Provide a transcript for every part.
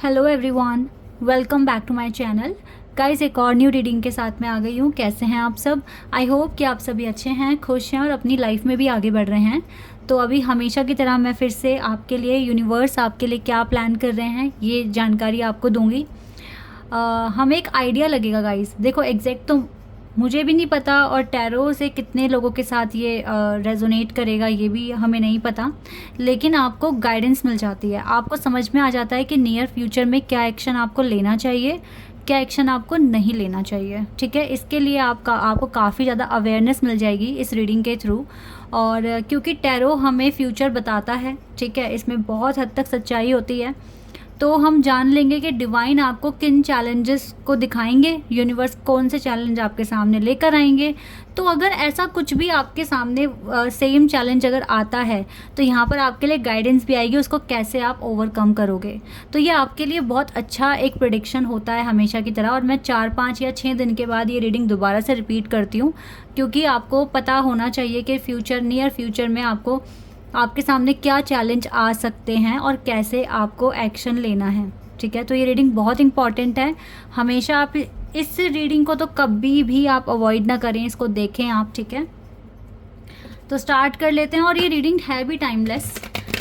Hello everyone, welcome back to my channel. Guys, एक और new reading के साथ मैं आ गई हूँ। कैसे हैं आप सब? आई होप कि आप सभी अच्छे हैं, खुश हैं और अपनी लाइफ में भी आगे बढ़ रहे हैं। तो अभी हमेशा की तरह मैं फिर से आपके लिए, यूनिवर्स आपके लिए क्या प्लान कर रहे हैं, ये जानकारी आपको दूंगी। हमें एक आइडिया लगेगा गाइस। देखो, एग्जैक्ट तो मुझे भी नहीं पता और टैरो से कितने लोगों के साथ ये रेजोनेट करेगा ये भी हमें नहीं पता, लेकिन आपको गाइडेंस मिल जाती है। आपको समझ में आ जाता है कि नियर फ्यूचर में क्या एक्शन आपको लेना चाहिए, क्या एक्शन आपको नहीं लेना चाहिए। ठीक है, इसके लिए आपको काफ़ी ज़्यादा अवेयरनेस मिल जाएगी इस रीडिंग के थ्रू। और क्योंकि टैरो हमें फ्यूचर बताता है, ठीक है, इसमें बहुत हद तक सच्चाई होती है। तो हम जान लेंगे कि डिवाइन आपको किन चैलेंजेस को दिखाएंगे, यूनिवर्स कौन से चैलेंज आपके सामने लेकर आएंगे। तो अगर ऐसा कुछ भी आपके सामने सेम चैलेंज अगर आता है तो यहाँ पर आपके लिए गाइडेंस भी आएगी, उसको कैसे आप ओवरकम करोगे। तो ये आपके लिए बहुत अच्छा एक प्रेडिक्शन होता है हमेशा की तरह। और मैं 4-5 या 6 दिन के बाद ये रीडिंग दोबारा से रिपीट करती हूँ, क्योंकि आपको पता होना चाहिए कि नियर फ्यूचर में आपके सामने क्या चैलेंज आ सकते हैं और कैसे आपको एक्शन लेना है। ठीक है, तो ये रीडिंग बहुत इंपॉर्टेंट है। हमेशा आप इस रीडिंग को तो कभी भी आप अवॉइड ना करें, इसको देखें आप। ठीक है, तो स्टार्ट कर लेते हैं। और ये रीडिंग है भी टाइमलेस।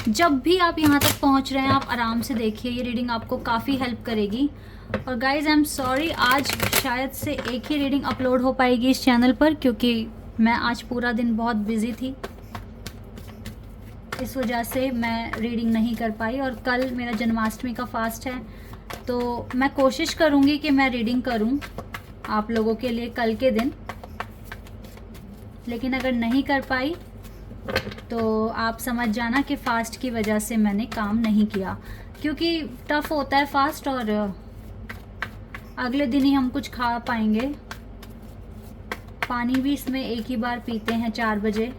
जब भी आप यहाँ तक पहुँच रहे हैं आप आराम से देखिए, ये रीडिंग आपको काफ़ी हेल्प करेगी। और गाइज, आई एम सॉरी, आज शायद से एक ही रीडिंग अपलोड हो पाएगी इस चैनल पर, क्योंकि मैं आज पूरा दिन बहुत बिजी थी, इस वजह से मैं रीडिंग नहीं कर पाई। और कल मेरा जन्माष्टमी का फास्ट है, तो मैं कोशिश करूँगी कि मैं रीडिंग करूँ आप लोगों के लिए कल के दिन। लेकिन अगर नहीं कर पाई तो आप समझ जाना कि फ़ास्ट की वजह से मैंने काम नहीं किया, क्योंकि टफ़ होता है फास्ट और अगले दिन ही हम कुछ खा पाएंगे। पानी भी इसमें एक ही बार पीते हैं 4 बजे।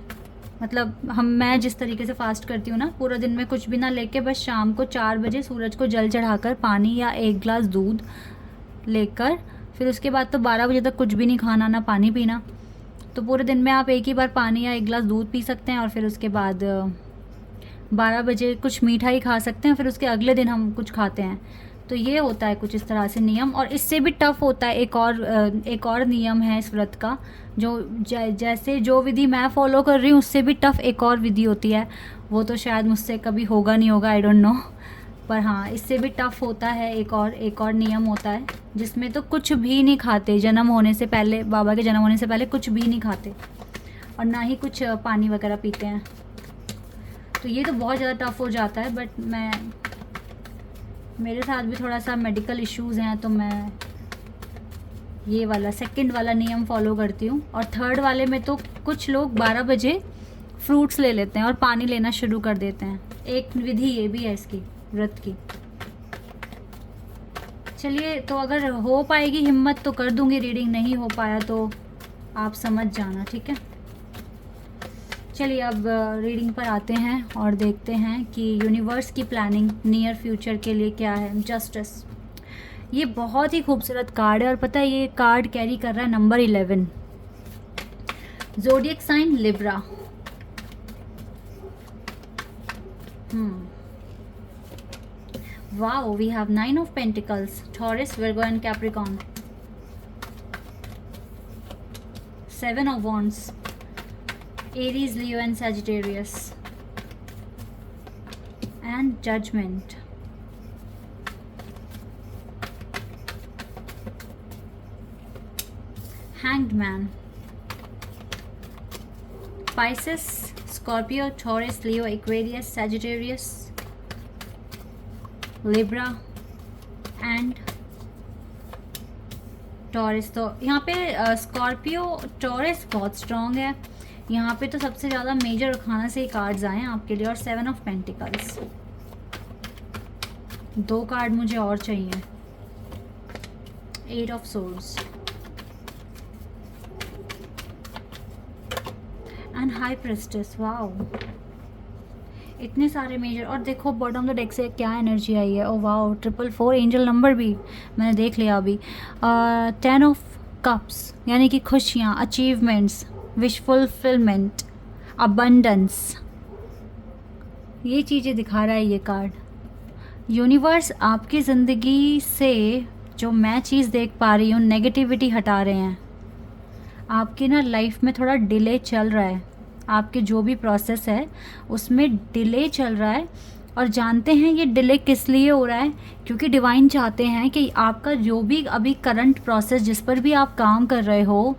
मतलब मैं जिस तरीके से फास्ट करती हूँ ना, पूरा दिन में कुछ भी ना लेके बस शाम को 4 बजे सूरज को जल चढ़ाकर पानी या 1 ग्लास दूध लेकर, फिर उसके बाद तो 12 बजे तक कुछ भी नहीं खाना ना पानी पीना। तो पूरे दिन में आप एक ही बार पानी या 1 ग्लास दूध पी सकते हैं और फिर उसके बाद 12 बजे कुछ मीठा ही खा सकते हैं, फिर उसके अगले दिन हम कुछ खाते हैं। तो ये होता है कुछ इस तरह से नियम। और इससे भी टफ़ होता है एक और नियम है इस व्रत का, जो जैसे जो विधि मैं फॉलो कर रही हूँ उससे भी टफ़ एक और विधि होती है। वो तो शायद मुझसे कभी होगा नहीं होगा, आई डोंट नो, पर हाँ, इससे भी टफ़ होता है। एक और नियम होता है जिसमें तो कुछ भी नहीं खाते, जन्म होने से पहले, बाबा के जन्म होने से पहले कुछ भी नहीं खाते और ना ही कुछ पानी वगैरह पीते हैं। तो ये तो बहुत ज़्यादा टफ़ हो जाता है। बट मेरे साथ भी थोड़ा सा मेडिकल इश्यूज़ हैं, तो मैं ये वाला सेकंड वाला नियम फॉलो करती हूँ। और थर्ड वाले में तो कुछ लोग 12 बजे फ्रूट्स ले लेते हैं और पानी लेना शुरू कर देते हैं। एक विधि ये भी है इसकी, व्रत की। चलिए, तो अगर हो पाएगी हिम्मत तो कर दूंगी रीडिंग, नहीं हो पाया तो आप समझ जाना। ठीक है, चलिए अब रीडिंग पर आते हैं और देखते हैं कि यूनिवर्स की प्लानिंग नियर फ्यूचर के लिए क्या है। जस्टिस, ये बहुत ही खूबसूरत कार्ड है। और पता है ये कार्ड कैरी कर रहा है number 11, zodiac sign Libra. Wow, we have 9 of pentacles, Taurus, Virgo and Capricorn, 7 of wands, Aries, Leo and Sagittarius, and judgement. Hanged Man, Pisces, Scorpio, Taurus, Leo, Aquarius, Sagittarius, Libra and Taurus। तो यहाँ पे Scorpio, taurus बहुत strong है। यहाँ पे तो सबसे ज़्यादा मेजर खाना से ही कार्ड्स आए हैं आपके लिए। और 7 ऑफ पेंटिकल्स, 2 कार्ड मुझे और चाहिए, 8 of swords and high प्रेस्टेस। Wow, इतने सारे मेजर। और देखो बॉटम ऑफ द डेक से क्या एनर्जी आई है। ओ वाओ, 444 एंजल नंबर भी मैंने देख लिया अभी। 10 ऑफ कप्स, यानी कि खुशियाँ, अचीवमेंट्स, विश फुलफिलमेंट, अबंडेंस, ये चीज़ें दिखा रहा है ये कार्ड। यूनिवर्स आपकी ज़िंदगी से जो मैं चीज़ देख पा रही हूँ, नेगेटिविटी हटा रहे हैं। आपकी ना लाइफ में थोड़ा डिले चल रहा है, आपके जो भी प्रोसेस है उसमें डिले चल रहा है। और जानते हैं ये डिले किस लिए हो रहा है? क्योंकि डिवाइन चाहते हैं कि आपका जो भी अभी करंट प्रोसेस जिस पर भी आप काम कर रहे हो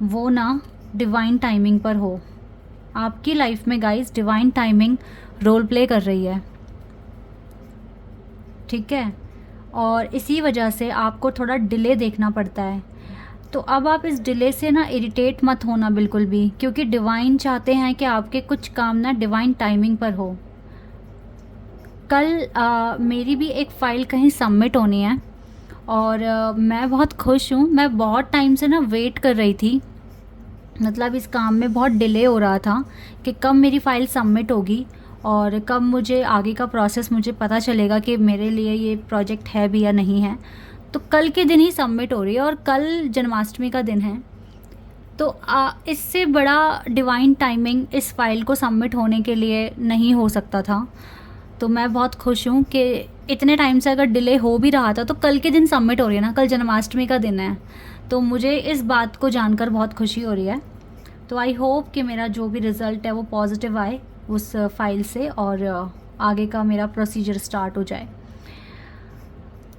वो ना डिवाइन टाइमिंग पर हो। आपकी लाइफ में guys divine timing role play कर रही है, ठीक है। और इसी वजह से आपको थोड़ा डिले देखना पड़ता है। तो अब आप इस डिले से ना इरिटेट मत होना बिल्कुल भी, क्योंकि डिवाइन चाहते हैं कि आपके कुछ काम ना डिवाइन टाइमिंग पर हो। कल मेरी भी एक फ़ाइल कहीं सबमिट होनी है और मैं बहुत खुश हूँ। मैं बहुत टाइम से ना वेट कर रही थी, मतलब इस काम में बहुत डिले हो रहा था कि कब मेरी फ़ाइल सबमिट होगी और कब मुझे आगे का प्रोसेस मुझे पता चलेगा कि मेरे लिए ये प्रोजेक्ट है भी या नहीं है। तो कल के दिन ही सबमिट हो रही है और कल जन्माष्टमी का दिन है। तो इससे बड़ा डिवाइन टाइमिंग इस फाइल को सबमिट होने के लिए नहीं हो सकता था। तो मैं बहुत खुश हूँ कि इतने टाइम से अगर डिले हो भी रहा था तो कल के दिन सबमिट हो रही है ना, कल जन्माष्टमी का दिन है। तो मुझे इस बात को जानकर बहुत खुशी हो रही है। तो आई होप कि मेरा जो भी रिज़ल्ट है वो पॉजिटिव आए उस फाइल से और आगे का मेरा प्रोसीजर स्टार्ट हो जाए।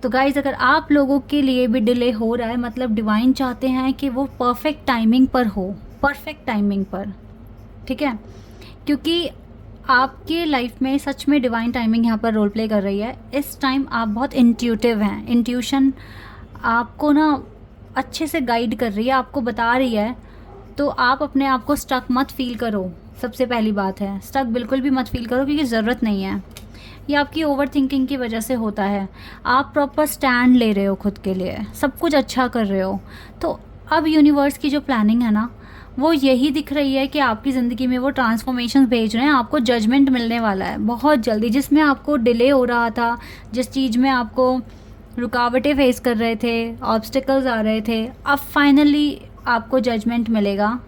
तो गाइज़, अगर आप लोगों के लिए भी डिले हो रहा है, मतलब डिवाइन चाहते हैं कि वो परफेक्ट टाइमिंग पर हो, परफेक्ट टाइमिंग पर, ठीक है। क्योंकि आपके लाइफ में सच में डिवाइन टाइमिंग यहाँ पर रोल प्ले कर रही है। इस टाइम आप बहुत इंट्यूटिव हैं, इंट्यूशन आपको ना अच्छे से गाइड कर रही है, आपको बता रही है। तो आप अपने आप को स्टक मत फील करो, सबसे पहली बात है। स्टक बिल्कुल भी मत फील करो, क्योंकि ज़रूरत नहीं है। ये आपकी ओवर थिंकिंग की वजह से होता है। आप प्रॉपर स्टैंड ले रहे हो खुद के लिए, सब कुछ अच्छा कर रहे हो। तो अब यूनिवर्स की जो प्लानिंग है ना, वो यही दिख रही है कि आपकी ज़िंदगी में वो ट्रांसफॉर्मेशन भेज रहे हैं। आपको जजमेंट मिलने वाला है बहुत जल्दी। जिसमें आपको डिले हो रहा था, जिस चीज़ में आपको रुकावटें फेस कर रहे थे, ऑब्स्टिकल्स आ रहे थे, अब फाइनली आपको जजमेंट मिलेगा।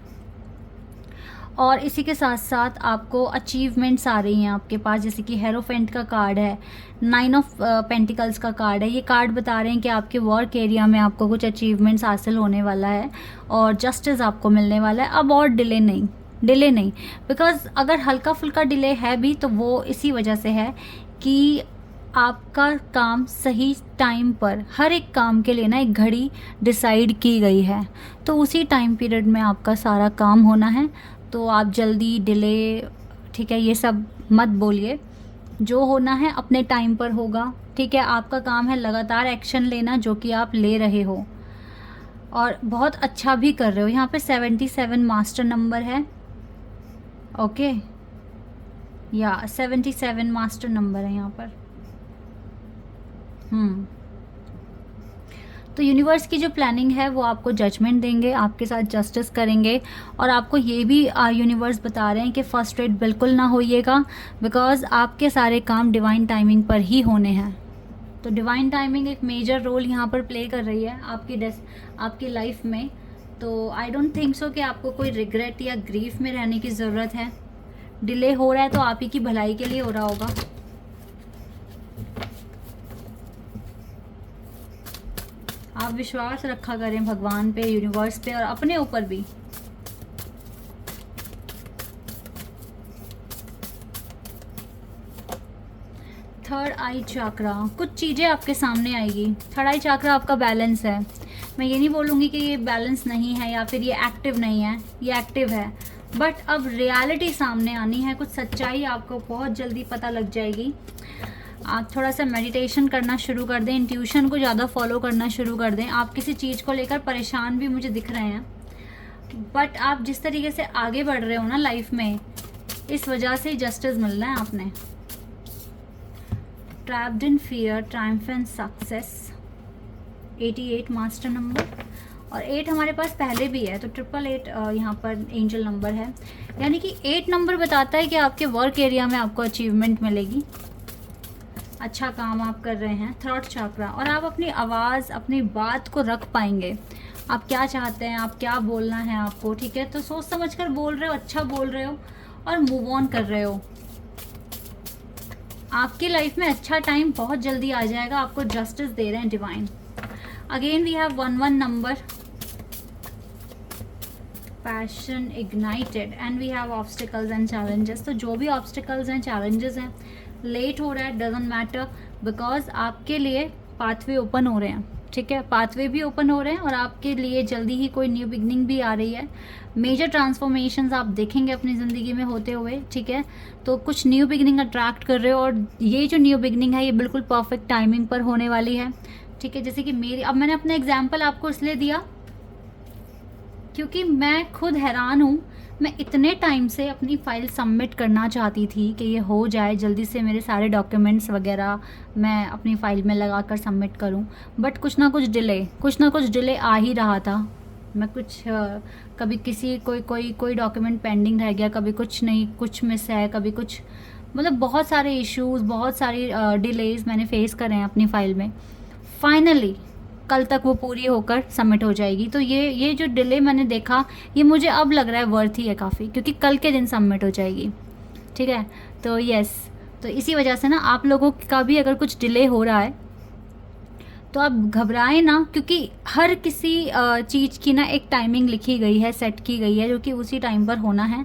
और इसी के साथ साथ आपको अचीवमेंट्स आ रही हैं आपके पास, जैसे कि हेरोफेंट का कार्ड है, 9 ऑफ पेंटिकल्स का कार्ड है। ये कार्ड बता रहे हैं कि आपके वर्क एरिया में आपको कुछ अचीवमेंट्स हासिल होने वाला है और जस्टिस आपको मिलने वाला है। अब और डिले नहीं, बिकॉज़ अगर हल्का फुल्का डिले है भी तो वो इसी वजह से है कि आपका काम सही टाइम पर, हर एक काम के लिए ना एक घड़ी डिसाइड की गई है, तो उसी टाइम पीरियड में आपका सारा काम होना है। तो आप जल्दी, डिले, ठीक है, ये सब मत बोलिए। जो होना है अपने टाइम पर होगा, ठीक है। आपका काम है लगातार एक्शन लेना, जो कि आप ले रहे हो और बहुत अच्छा भी कर रहे हो। यहाँ पे 77 मास्टर नंबर है, ओके, या 77 मास्टर नंबर है यहाँ पर। तो यूनिवर्स की जो प्लानिंग है वो आपको जजमेंट देंगे, आपके साथ जस्टिस करेंगे। और आपको ये भी यूनिवर्स बता रहे हैं कि फ्रस्ट्रेट बिल्कुल ना होइएगा, बिकॉज़ आपके सारे काम डिवाइन टाइमिंग पर ही होने हैं। तो डिवाइन टाइमिंग एक मेजर रोल यहाँ पर प्ले कर रही है आपकी लाइफ में। तो आई डोंट थिंक सो कि आपको कोई रिग्रेट या ग्रीफ में रहने की ज़रूरत है। डिले हो रहा है तो आप ही की भलाई के लिए हो रहा होगा। आप विश्वास रखा करें भगवान पे, यूनिवर्स पे और अपने ऊपर भी। थर्ड आई चक्रा, कुछ चीज़ें आपके सामने आएगी। थर्ड आई चक्रा आपका बैलेंस है। मैं ये नहीं बोलूँगी कि ये बैलेंस नहीं है या फिर ये एक्टिव नहीं है, ये एक्टिव है। बट अब रियलिटी सामने आनी है, कुछ सच्चाई आपको बहुत जल्दी पता लग जाएगी। आप थोड़ा सा मेडिटेशन करना शुरू कर दें, इंट्यूशन को ज़्यादा फॉलो करना शुरू कर दें। आप किसी चीज़ को लेकर परेशान भी मुझे दिख रहे हैं, बट आप जिस तरीके से आगे बढ़ रहे हो ना लाइफ में, इस वजह से जस्टिस मिलना है आपने। Trapped in fear, triumphant success, 88 master number. और 8 हमारे पास पहले भी है, तो 888 यहाँ पर एंजल नंबर है। यानी कि 8 नंबर बताता है कि आपके वर्क एरिया में आपको अचीवमेंट मिलेगी, अच्छा काम आप कर रहे हैं। थ्रोट चक्रा, और आप अपनी आवाज़, अपनी बात को रख पाएंगे। आप क्या चाहते हैं, आप क्या बोलना है आपको, ठीक है। तो सोच समझ कर बोल रहे हो, अच्छा बोल रहे हो और मूव ऑन कर रहे हो। आपकी लाइफ में अच्छा टाइम बहुत जल्दी आ जाएगा, आपको जस्टिस दे रहे हैं divine. Again we have 11 number, passion ignited, and we have obstacles and challenges. तो जो भी ऑब्स्टिकल्स हैं, चैलेंजेस हैं, लेट हो रहा है, डजंट मैटर, बिकॉज आपके लिए पाथवे ओपन हो रहे हैं। ठीक है, पाथवे भी ओपन हो रहे हैं और आपके लिए जल्दी ही कोई न्यू बिगनिंग भी आ रही है। मेजर ट्रांसफॉर्मेशंस आप देखेंगे अपनी ज़िंदगी में होते हुए। ठीक है, तो कुछ न्यू बिगनिंग अट्रैक्ट कर रहे हो, और ये जो न्यू बिगनिंग है ये बिल्कुल परफेक्ट टाइमिंग पर होने वाली है। ठीक है, जैसे कि मेरी, अब मैंने अपना एग्जाम्पल आपको इसलिए दिया क्योंकि मैं खुद हैरान हूँ। मैं इतने टाइम से अपनी फ़ाइल सबमिट करना चाहती थी कि ये हो जाए जल्दी से, मेरे सारे डॉक्यूमेंट्स वगैरह मैं अपनी फ़ाइल में लगा कर सबमिट करूँ, बट कुछ ना कुछ डिले आ ही रहा था। मैं कभी किसी कोई डॉक्यूमेंट पेंडिंग रह गया, कभी कुछ नहीं, कुछ मिस है, कभी कुछ, मतलब बहुत सारे इश्यूज़, बहुत सारी डिलेज़ मैंने फेस करे हैं अपनी फ़ाइल में। फाइनली कल तक वो पूरी होकर सबमिट हो जाएगी। तो ये जो डिले मैंने देखा, ये मुझे अब लग रहा है वर्थ ही है काफ़ी, क्योंकि कल के दिन सबमिट हो जाएगी। ठीक है, तो यस, तो इसी वजह से ना आप लोगों का भी अगर कुछ डिले हो रहा है तो आप घबराएं ना, क्योंकि हर किसी चीज़ की ना एक टाइमिंग लिखी गई है, सेट की गई है, जो कि उसी टाइम पर होना है।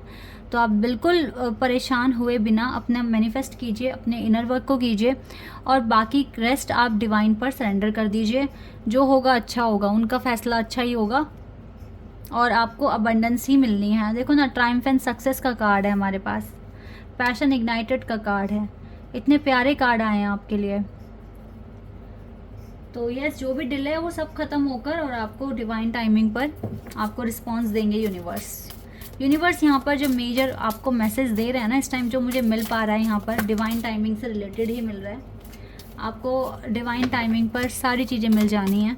तो आप बिल्कुल परेशान हुए बिना अपना मैनिफेस्ट कीजिए, अपने इनर वर्क को कीजिए, और बाकी रेस्ट आप डिवाइन पर सरेंडर कर दीजिए। जो होगा अच्छा होगा, उनका फैसला अच्छा ही होगा, और आपको अबंडेंस ही मिलनी है। देखो ना, ट्रायम्फ एंड सक्सेस का कार्ड है हमारे पास, पैशन इग्नाइटेड का कार्ड है, इतने प्यारे कार्ड आए हैं आपके लिए। तो यस, जो भी डिले है वो सब खत्म होकर और आपको डिवाइन टाइमिंग पर आपको रिस्पॉन्स देंगे यूनिवर्स यहाँ पर जो मेजर आपको मैसेज दे रहे हैं ना इस टाइम, जो मुझे मिल पा रहा है यहाँ पर डिवाइन टाइमिंग से रिलेटेड ही मिल रहा है। आपको डिवाइन टाइमिंग पर सारी चीज़ें मिल जानी हैं।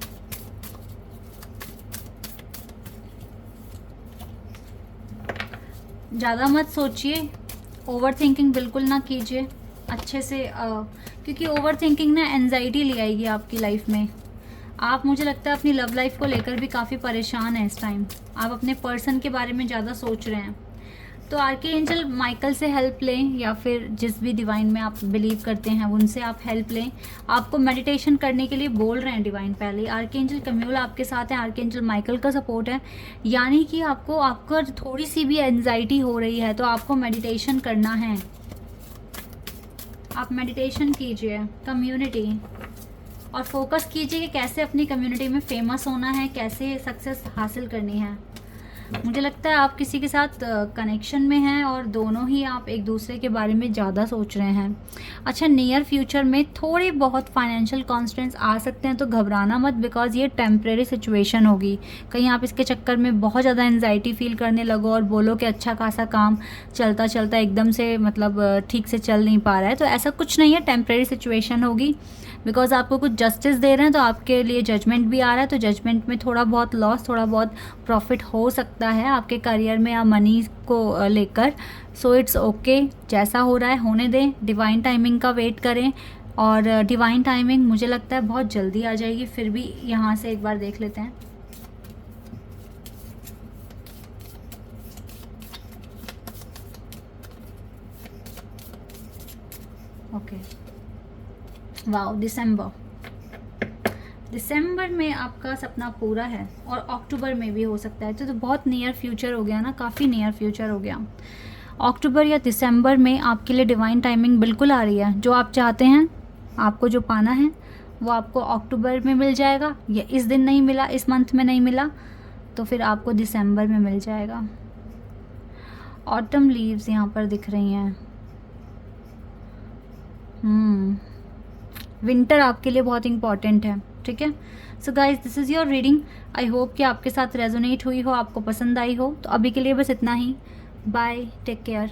ज़्यादा मत सोचिए, ओवर थिंकिंग बिल्कुल ना कीजिए अच्छे से, क्योंकि ओवर थिंकिंग ना एंजाइटी ले आएगी आपकी लाइफ में। आप, मुझे लगता है, अपनी लव लाइफ को लेकर भी काफ़ी परेशान हैं इस टाइम। आप अपने पर्सन के बारे में ज़्यादा सोच रहे हैं। तो आर्कएंजल माइकल से हेल्प लें, या फिर जिस भी डिवाइन में आप बिलीव करते हैं उनसे आप हेल्प लें। आपको मेडिटेशन करने के लिए बोल रहे हैं डिवाइन पहले। आर्कएंजल कम्यूल आपके साथ है, आर्कएंजल माइकल का सपोर्ट है, यानी कि आपको थोड़ी सी भी एंजाइटी हो रही है तो आपको मेडिटेशन करना है। आप मेडिटेशन कीजिए, कम्युनिटी, और फोकस कीजिए कि कैसे अपनी कम्युनिटी में फेमस होना है, कैसे सक्सेस हासिल करनी है। मुझे लगता है आप किसी के साथ कनेक्शन में हैं और दोनों ही आप एक दूसरे के बारे में ज़्यादा सोच रहे हैं। अच्छा, नियर फ्यूचर में थोड़े बहुत फाइनेंशियल कॉन्स्टेंट्स आ सकते हैं, तो घबराना मत, बिकॉज ये टेम्परेरी सिचुएशन होगी। कहीं आप इसके चक्कर में बहुत ज़्यादा एंजाइटी फील करने लगो और बोलो कि अच्छा खासा काम चलता चलता एकदम से मतलब ठीक से चल नहीं पा रहा है, तो ऐसा कुछ नहीं है, टेम्परेरी सिचुएशन होगी। बिकॉज आपको कुछ जस्टिस दे रहे हैं तो आपके लिए जजमेंट भी आ रहा है, तो जजमेंट में थोड़ा बहुत लॉस, थोड़ा बहुत प्रॉफिट हो सकता है आपके करियर में या मनी को लेकर। सो इट्स ओके, जैसा हो रहा है होने दें, डिवाइन टाइमिंग का वेट करें, और डिवाइन टाइमिंग मुझे लगता है बहुत जल्दी आ जाएगी। फिर भी यहाँ से एक बार देख लेते हैं। ओके, वाओ, दिसंबर में आपका सपना पूरा है, और अक्टूबर में भी हो सकता है। तो बहुत नियर फ्यूचर हो गया ना, काफ़ी नियर फ्यूचर हो गया। अक्टूबर या दिसंबर में आपके लिए डिवाइन टाइमिंग बिल्कुल आ रही है। जो आप चाहते हैं, आपको जो पाना है, वो आपको अक्टूबर में मिल जाएगा, या इस दिन नहीं मिला, इस मंथ में नहीं मिला, तो फिर आपको दिसंबर में मिल जाएगा। ऑटम लीव्स यहाँ पर दिख रही हैं। विंटर आपके लिए बहुत इंपॉर्टेंट है। ठीक है, so guys, this is your reading. I hope कि आपके साथ रेजोनेट हुई हो, आपको पसंद आई हो। तो अभी के लिए बस इतना ही। Bye, take care.